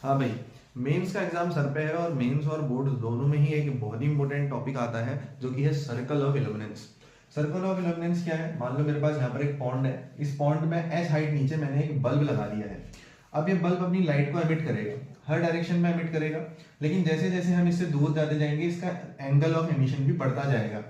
हाँ भाई, मेंस का एग्जाम सर पे है और मेंस और बोर्ड्स दोनों में ही एक बहुत ही इंपॉर्टेंट टॉपिक आता है जो कि है circle of illuminance. Circle of illuminance क्या है? मान लो मेरे पास यहाँ पर एक पॉन्ड है, इस पॉन्ड में एच हाइट नीचे मैंने एक बल्ब लगा दिया है। अब ये बल्ब अपनी लाइट को एमिट करेगा, हर डायरेक्शन में एमिट करेगा, लेकिन जैसे जैसे हम इससे दूर जाते जाएंगे इसका एंगल ऑफ एमिशन भी बढ़ता जाएगा।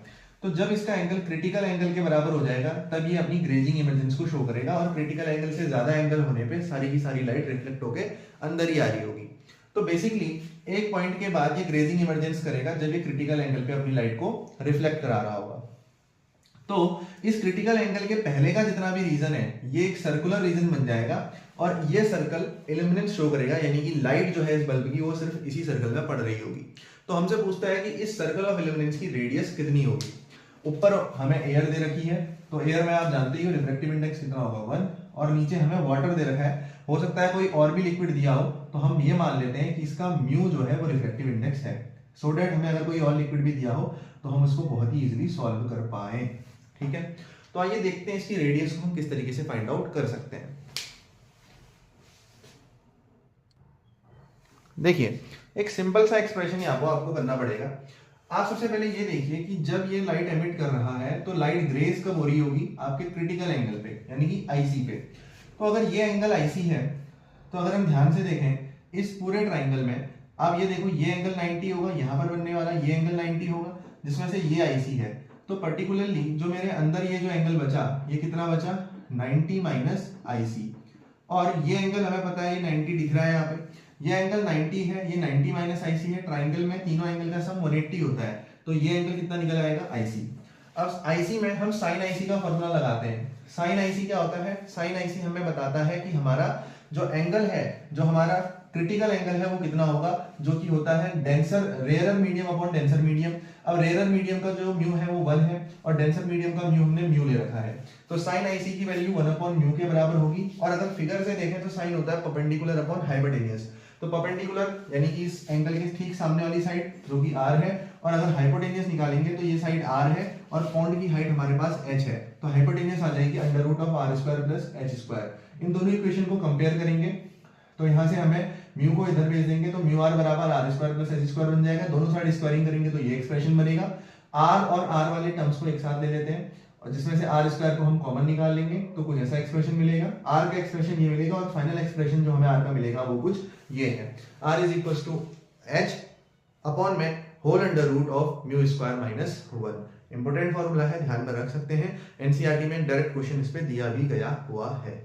तो जब इसका एंगल क्रिटिकल एंगल के बराबर हो जाएगा तब ये अपनी ग्रेजिंग इमरजेंस को शो करेगा, और क्रिटिकल एंगल से ज्यादा एंगल होने पे सारी की सारी लाइट रिफ्लेक्ट होके अंदर ही आ रही होगी। तो बेसिकली एक पॉइंट के बाद ये ग्रेजिंग इमरजेंस करेगा जब ये क्रिटिकल एंगल पे अपनी लाइट को रिफ्लेक्ट करा रहा होगा। तो इस क्रिटिकल एंगल के पहले का जितना भी रीजन है ये एक सर्कुलर रीजन बन जाएगा, और ये सर्कल इल्यूमिनेंस शो करेगा, यानी कि लाइट जो है इस बल्ब की वो सिर्फ इसी सर्कल में पड़ रही होगी। तो हमसे पूछता है कि इस सर्कल ऑफ इल्यूमिनेंस की रेडियस कितनी होगी। ऊपर हमें एयर दे रखी है, तो एयर में आप जानते ही हो रिफ्रैक्टिव इंडेक्स कितना होगा 1, और नीचे हमें वाटर दे रखा है। हो सकता है कोई और भी लिक्विड दिया हो, तो हम ये मान लेते हैं कि इसका म्यू जो है वो रिफ्रैक्टिव इंडेक्स है, सो दैट हमें अगर कोई और लिक्विड भी दिया हो तो हम उसको बहुत ही इजीली सॉल्व कर पाए। ठीक है, तो आइए देखते हैं इसकी रेडियस को हम किस तरीके से फाइंड आउट कर सकते हैं। देखिए, एक सिंपल सा एक्सप्रेशन यहाँ पर आपको करना पड़ेगा। आप सबसे पहले ये देखिए कि जब ये लाइट एमिट कर रहा है तो लाइट ग्रेज कब हो रही होगी? आपके क्रिटिकल एंगल पे, यानी कि आईसी पे। तो अगर ये एंगल आईसी है, तो अगर हम ध्यान से देखें इस पूरे ट्राइंगल में, आप ये देखो ये एंगल 90 होगा, यहाँ पर बनने वाला ये एंगल 90 होगा, जिसमें से ये आईसी है। तो पर्टिकुलरली जो मेरे अंदर ये जो एंगल बचा, ये कितना बचा? 90 माइनस आईसी। और ये एंगल हमें पता है ये 90 दिख रहा है यहाँ पे, ये एंगल 90 है, ये 90 माइनस आईसी है। ट्राइंगल में तीनों एंगल का सम 180 होता है, तो ये एंगल कितना निकल आएगा? आईसी। अब आईसी में हम साइन आईसी का फॉर्मूला लगाते हैं। साइन आईसी क्या होता है? साइन आईसी हमें बताता है कि हमारा जो एंगल है, जो हमारा क्रिटिकल एंगल है वो कितना होगा, जो कि होता है denser rarer medium upon denser medium. अब रेयरर मीडियम का जो म्यू है वो 1 है, और डेंसर मीडियम का म्यू हमने म्यू ले रखा है, तो साइन आईसी की वैल्यू 1 अपॉन म्यू के बराबर होगी। और अगर फिगर से देखें तो साइन होता है परपेंडिकुलर अपॉन हाइपोटेनियस। तो परपेंडिकुलर यानी कि इस एंगल के ठीक सामने वाली साइड जो कि r है, और अगर हाइपोटेनियस निकालेंगे तो ये साइड r है और पॉन्ड की हाइट हमारे पास h है, तो हाइपोटेनियस आ जाएगी under root of r square plus h square. इन दोनों इक्वेशन को कंपेयर करेंगे तो यहाँ से हमें म्यू को इधर भेज देंगे तो म्यू आर बराबर R square plus H square बन जाएगा। दोनों साइड स्क्वायरिंग करेंगे तो ये एक्सप्रेशन बनेगा। आर और आर वाले टर्म्स को एक साथ ले लेते हैं, और जिसमें से आर स्क्वायर को हम कॉमन निकाल लेंगे तो कुछ ऐसा एक्सप्रेशन मिलेगा। आर का एक्सप्रेशन ये मिलेगा, और फाइनल एक्सप्रेशन जो हमें आर का मिलेगा वो कुछ ये है। R is equal to H upon में whole under root of mu square minus 1। Important formula है, ध्यान में रख सकते हैं। एनसीईआरटी में डायरेक्ट क्वेश्चन इस पे दिया भी गया हुआ है।